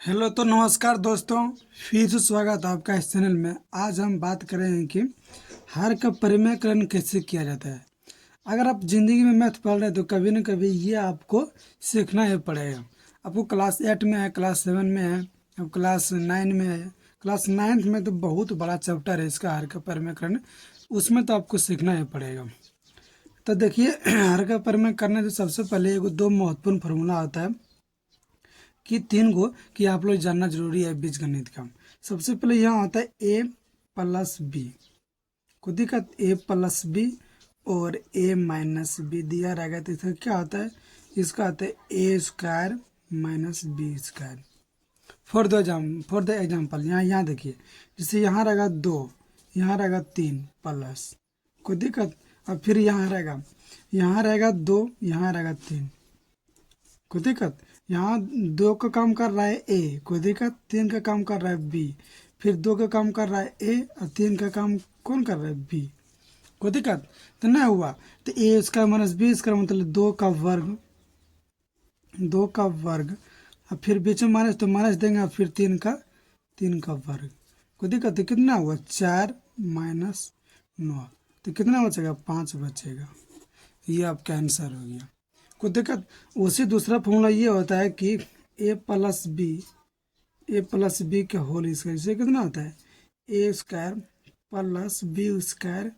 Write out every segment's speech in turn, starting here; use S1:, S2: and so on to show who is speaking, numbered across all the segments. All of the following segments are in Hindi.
S1: हेलो तो नमस्कार दोस्तों, फिर से स्वागत है आपका इस चैनल में। आज हम बात करेंगे कि हर का परिमेयकरण कैसे किया जाता है। अगर आप ज़िंदगी में मैथ पढ़ रहे हैं तो कभी न कभी ये आपको सीखना ही पड़ेगा। आपको क्लास 8 में है, क्लास 7 में है, अब क्लास 9 में है। क्लास 9th में तो बहुत बड़ा चैप्टर है इसका, हर का परिमेयकरण। उसमें तो आपको सीखना ही पड़ेगा। तो देखिए, हर का परिमेय करने से सबसे पहले एगो दो महत्वपूर्ण फार्मूला होता है कि तीन गो कि आप लोग जानना जरूरी है बीजगणित का। सबसे पहले यहाँ होता है ए प्लस बी। को दिक्कत ए प्लस बी और ए माइनस बी दिया रहेगा तो इसका क्या होता है, इसका होता है a square minus b square. For the example यहाँ देखिए, जैसे यहाँ रहेगा 2, यहाँ रहेगा 3 प्लस, कोई दिक्कत। अब फिर यहाँ रहेगा 2, यहाँ रहेगा 3, कोई दिक्कत। यहाँ 2 का काम कर रहा है ए, कोई दिक्कत। 3 का काम कर रहा है बी, फिर 2 का काम कर रहा है ए और 3 का काम कौन कर रहा है बी, कोई दिक्कत। तो नहीं हुआ तो ए इसका माइनस बी इसका मतलब 2 का वर्ग, 2 का वर्ग। अब फिर बीच में माइनस तो माइनस देंगे, और फिर 3 का वर्ग, कोई दिक्कत। तो कितना हुआ 4 माइनस 9, तो कितना बचेगा 5 बचेगा। ये आपका आंसर हो गया, कोई दिक्कत। उसी दूसरा फॉर्मूला ये होता है कि ए प्लस बी के होल स्क्वायर, इसे कितना होता है a square plus b square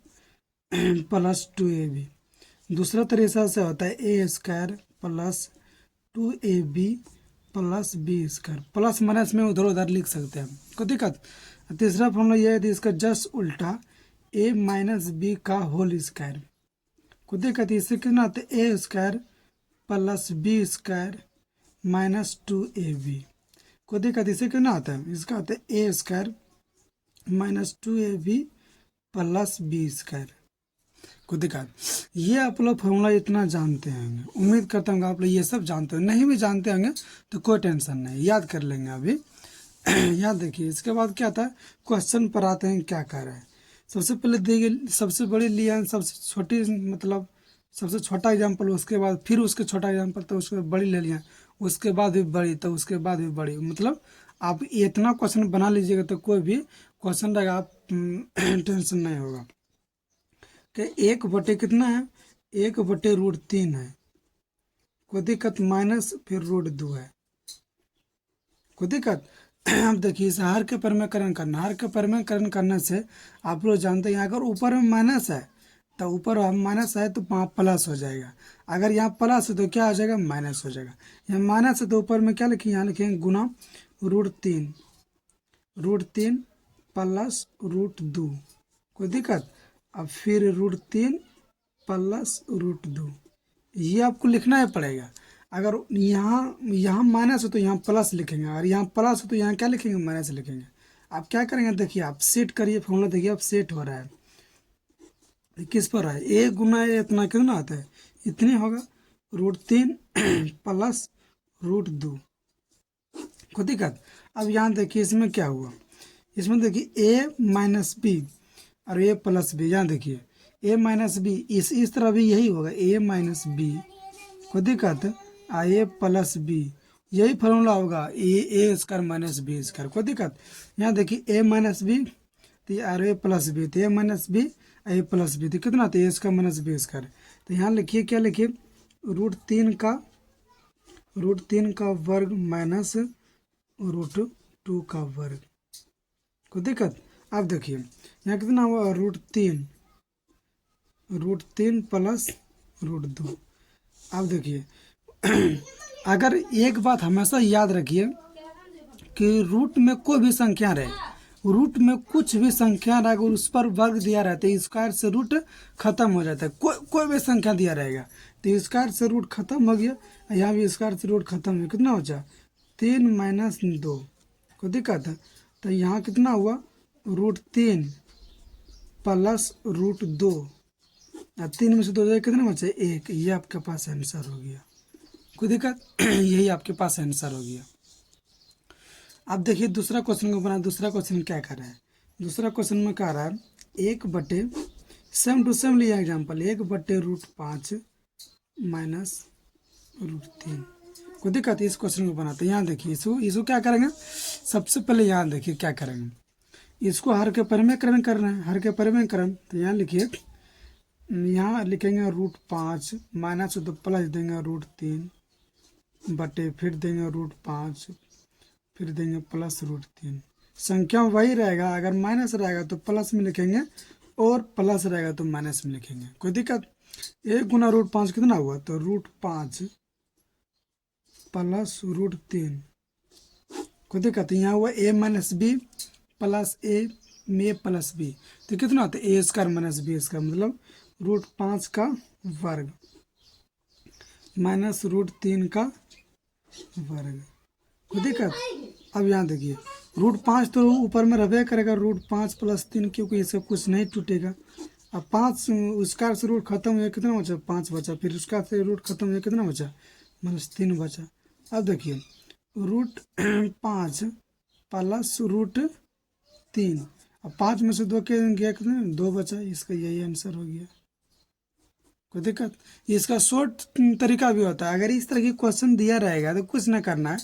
S1: plus 2ab। दूसरा तरीका से होता है a square plus 2ab plus b square. Plus minus में उधर उधर लिख सकते हैं, कोई दिक्कत। तीसरा फॉर्मूला ये है कि इसका जस्ट उल्टा ए माइनस बी का होल स्क्वायर, कोई दिक्कत। इससे कितना होता है a square plus b square minus 2ab, को दिक्कत। इसे कितना आता है, इसका आता है a square minus 2ab plus b square, को दिक्कत। ये आप लोग फॉर्मूला इतना जानते होंगे, उम्मीद करता हूँ आप लोग ये सब जानते हो। नहीं भी जानते होंगे तो कोई टेंशन नहीं, याद कर लेंगे अभी। याद देखिए, इसके बाद क्या आता है, क्वेश्चन पर आते हैं क्या कर रहे हैं। सबसे पहले देखिए, सबसे बड़ी लिया, सबसे छोटी मतलब सबसे छोटा एग्जाम्पल, उसके बाद फिर उसके छोटा एग्जाम्पल, तो उसके बाद बड़ी ले लिया, उसके बाद भी बड़ी, तो उसके बाद भी बड़ी। मतलब आप इतना क्वेश्चन बना लीजिएगा तो कोई भी क्वेश्चन रहेगा आप टेंशन नहीं होगा। कि 1/, कितना है 1/√3 है, कोई दिक्कत। माइनस फिर √2 है, कोई दिक्कत। अब देखिए, इस हर के परिमेयकरण करना, हर के परिमेयकरण करने से आप लोग जानते हैं अगर ऊपर में माइनस है तो ऊपर माइनस है तो वहाँ प्लस हो जाएगा। अगर यहाँ प्लस है तो क्या हो जाएगा, माइनस हो जाएगा। यहाँ माइनस है तो ऊपर में क्या लिखेंगे, यहाँ लिखेंगे गुना √3 प्लस √2, कोई दिक्कत। अब फिर √3 प्लस √2, ये आपको लिखना ही पड़ेगा। अगर यहाँ माइनस है तो यहाँ प्लस लिखेंगे, अगर यहाँ प्लस है तो यहाँ क्या लिखेंगे, माइनस लिखेंगे। आप क्या करेंगे, देखिए आप सेट करिए फॉर्मूला, देखिए अब सेट हो रहा है। किस पर है, ए गुना ए इतना कितना आता है, इतने होगा √3 प्लस √2, को दिक्कत। अब यहाँ देखिए इसमें क्या हुआ, इसमें देखिए ए माइनस बी और ए प्लस बी। यहाँ देखिए ए माइनस बी, इस तरह भी यही होगा, ए माइनस बी, को दिक्कत। ए प्लस बी, यही फॉर्मूला होगा, ए स्क्वायर माइनस बी स्क्वायर, कोई दिक्कत। यहाँ देखिए ए माइनस बी तो और ए प्लस बी, तो ए माइनस बी ए प्लस बी, तो कितना था ए स्क्वायर माइनस बी स्क्वायर। तो यहाँ लिखिए, क्या लिखिए, √3 का वर्ग माइनस √2 का वर्ग, कोई दिक्कत। अब देखिए यहाँ कितना हुआ, √3 प्लस √2। अब देखिए अगर एक बात हमेशा याद रखिए कि रूट में कोई भी संख्या रहे, रूट में कुछ भी संख्या रहेगा उस पर वर्ग दिया रहता है, स्क्वायर से रूट खत्म हो जाता है। कोई भी संख्या दिया रहेगा तो स्क्वायर से रूट खत्म हो गया, यहाँ भी स्क्वायर से रूट खत्म हो गया, कितना हो जाए 3 माइनस 2, को दिक्कत है। तो यहाँ कितना हुआ, √3 प्लस √2, 3 में से 2 जाए कितना बचे 1, ये आपके पास आंसर हो गया, कोई दिक्कत। यही आपके पास आंसर हो गया। अब देखिए दूसरा क्वेश्चन को बना, दूसरा क्वेश्चन क्या कर रहा है, दूसरा क्वेश्चन में कह रहा है 1/, सेम टू सेम लिया एग्जाम्पल, 1/√5 माइनस √3। कोई दिक्कत है? इस क्वेश्चन को बनाते हैं। यहाँ देखिए, इसको क्या करेंगे, सबसे पहले यहाँ देखिए क्या करेंगे, इसको हर के परिमेयकरण करना है, हर के परिमेयकरण। तो यहाँ लिखिए, यहाँ लिखेंगे √5 माइनस तो प्लस देंगे √3 बटे फिर देंगे √5 फिर देंगे प्लस √3। संख्या वही रहेगा, अगर माइनस रहेगा तो प्लस में लिखेंगे और प्लस रहेगा तो माइनस में लिखेंगे। कोई दिक्कत? 1 × √5 कितना हुआ, तो √5 प्लस √3। कोई दिक्कत? यहाँ हुआ a-b plus a plus b, तो कितना होता है a² - b², मतलब √5 का वर्ग माइनस √3 का वर्ग। कोई दिक्कत? अब यहाँ देखिए, √5 तो ऊपर में रहे करेगा, √5 + 3, क्योंकि इससे कुछ नहीं टूटेगा। अब 5 उसका से रूट खत्म हुआ, कितना बचा, 5 बचा, फिर उसका से रूट खत्म हुआ, कितना बचा, -3 बचा। अब देखिए, √5 प्लस √3, अब 5 में से 2 के गया, कितना, 2 बचा, इसका यही आंसर हो गया। कोई दिक्कत? इसका शॉर्ट तरीका भी होता है, अगर इस तरह की क्वेश्चन दिया रहेगा तो कुछ ना करना है,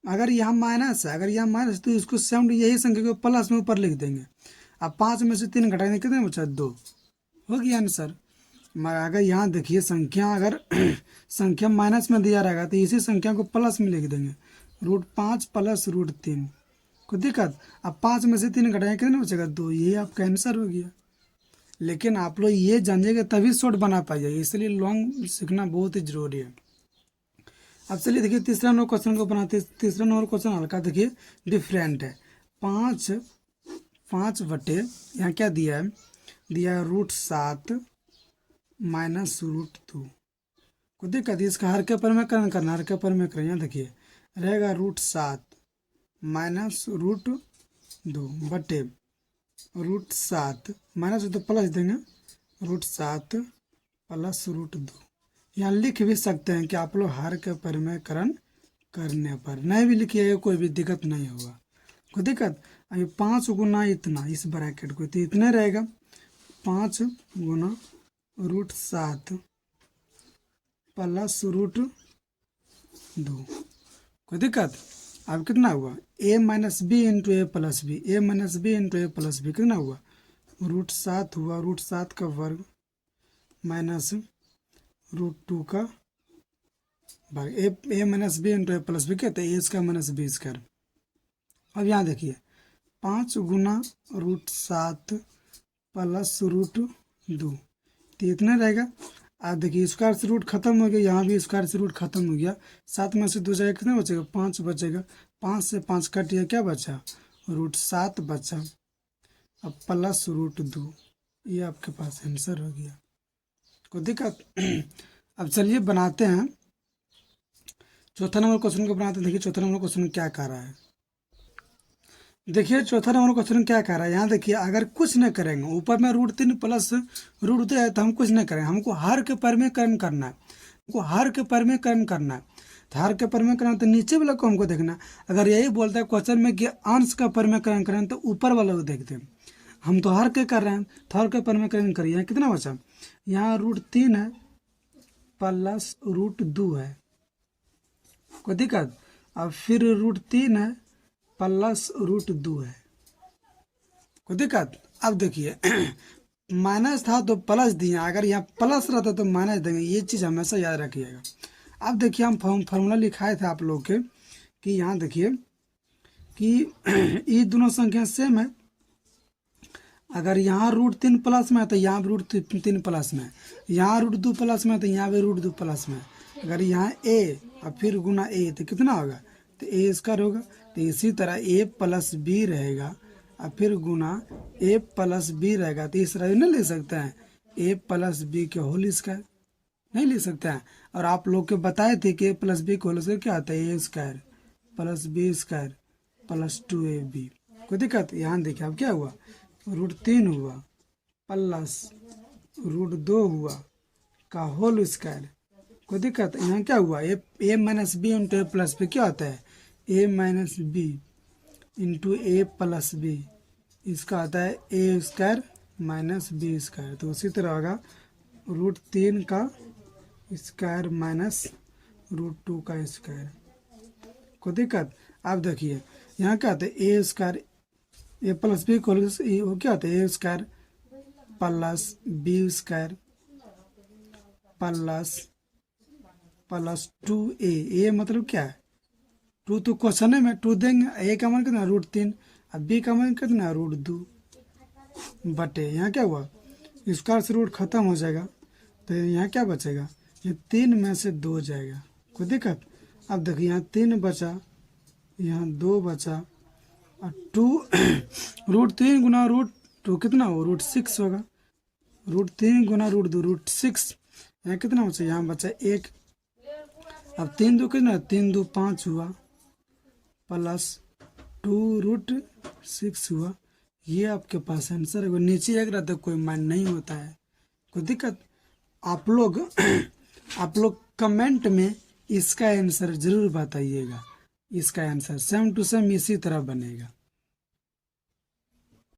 S1: अगर यहाँ माइनस है, अगर यहाँ माइनस, तो इसको सेम यही संख्या को प्लस में ऊपर लिख देंगे। अब 5 में से 3 घटाएंगे, कितने बचा, 2, हो गया आंसर। मगर अगर यहाँ देखिए संख्या, अगर संख्या माइनस में दिया रहेगा तो इसी संख्या को प्लस में लिख देंगे, √5 प्लस √3। कोई दिक्कत? अब 5 में से 3 घटाएंगे, कितने बचेगा, 2, यही आपका आंसर हो गया। लेकिन आप लोग ये जानिएगा तभी शॉर्ट बना पाइएगा, इसलिए लॉन्ग सीखना बहुत ही जरूरी है। अब चलिए देखिए, तीसरा नंबर क्वेश्चन को बनाते हैं। तीसरा नंबर क्वेश्चन हल्का देखिए डिफरेंट है। 5 बटे, यहाँ क्या दिया है, दिया है √7 माइनस √2। को दिक्कत? इसका हर के परिमेयकरण करना, हर के परिमेयकरण। यहाँ देखिए रहेगा √7 माइनस √2 बटे √7 माइनस तो प्लस देंगे, √7 प्लस √2। यहाँ लिख भी सकते हैं कि आप लोग हर के परिमेयकरण करने पर, नहीं भी लिखिएगा कोई भी दिक्कत नहीं होगा। कोई दिक्कत? अभी 5 गुना इतना, इस ब्रैकेट को, तो इतने रहेगा, 5 गुना √7 प्लस √2। कोई दिक्कत? अब कितना हुआ, a - b × a + b, a - b × a + b, कितना हुआ, √7 हुआ, √7 का वर्ग माइनस √2 का वर्ग। a - b × a + b कहते हैं a² - b²। अब यहाँ देखिए, 5 गुना √7 प्लस √2, तो इतना रहेगा। अब देखिए, स्क्वायर से रूट खत्म हो गया, यहाँ भी स्क्वायर से रूट खत्म हो गया, 7 में से 2 जाएगा, कितना बचेगा, 5 बचेगा, 5 से 5 कट गया, क्या बचा, √7 बचा। अब प्लस √2, ये आपके पास आंसर हो गया। कोई दिक्कत? अब चलिए बनाते हैं चौथा नंबर क्वेश्चन को बनाते हैं। देखिए चौथा नंबर क्वेश्चन क्या कह रहा है, देखिए चौथा नंबर क्वेश्चन क्या कह रहा है। यहाँ देखिए, अगर कुछ नहीं करेंगे, ऊपर में √3 प्लस √2 है, तो हम कुछ नहीं करेंगे, हमको हर के परिमेयकरण करना है, हमको हर के परिमेयकरण करना है। तो हर के परिमेयकरण तो नीचे वाला को हमको देखना है। अगर यही बोलता है क्वेश्चन में कि अंश का परिमेयकरण करें, तो ऊपर वाला को देखते हैं। हम तो हर के कर रहे हैं, तो हर के परिमेयकरण करिए। यहाँ कितना बचा, यहाँ √3 है प्लस √2 है। कोई दिक्कत? अब फिर √3 है प्लस √2 है। कोई दिक्कत? अब देखिए माइनस था तो प्लस दिया, अगर यहाँ प्लस रहता तो माइनस देंगे, ये चीज़ हमेशा याद रखिएगा। अब देखिए, हम फॉर्मूला लिखाए थे आप लोग के, कि यहाँ देखिए कि ये दोनों संख्या सेम है। अगर यहाँ √3 प्लस में है तो यहाँ भी √3 प्लस में है, यहाँ √2 प्लस में है तो यहाँ भी √2 प्लस में है। अगर यहाँ a और फिर गुना a, तो कितना होगा, तो a² होगा। तो इसी तरह a + b रहेगा और फिर गुना a + b रहेगा। तो इस तरह नहीं लिख सकते हैं, a + b के होल स्क्वायर, नहीं लिख सकते हैं। और आप लोग के बताए थे कि a + b के होल स्क्वायर क्या आता है, a² + b² + 2ab। कोई दिक्कत? यहाँ देखिए अब क्या हुआ, √3 हुआ प्लस √2 हुआ का होल स्क्वायर। कोई दिक्कत? यहाँ क्या हुआ, a - b × a + b क्या होता है, a - b × a + b, इसका आता है a² - b²। तो उसी तरह होगा √3 का स्क्वायर माइनस √2 का स्क्वायर। कोई दिक्कत। आप देखिए यहाँ क्या होता है a square a plus b को वो क्या होता है a square plus b square plus plus 2a मतलब क्या है 2 तो क्वेश्चन है में 2 देंगे। ए का मान कितना √3 अब बी का मान कितना √2 बटे यहाँ क्या हुआ स्क्वायर से रूट खत्म हो जाएगा तो यहाँ क्या बचेगा ये 3 में से 2 जाएगा कोई दिक्कत। अब देखिए यहाँ 3 बचा यहाँ 2 बचा और 2 √3 गुना √2 कितना हो √6 होगा √3 गुना √2 √6 यहाँ कितना बचा यहाँ बचा 1। अब 3 2 कितना 3 2 5 हुआ प्लस 2√6 हुआ। ये आपके पास आंसर है। नीचे एक रहता कोई मान नहीं होता है कोई दिक्कत। आप लोग कमेंट में इसका आंसर जरूर बताइएगा। इसका आंसर सेम टू सेम इसी तरह बनेगा।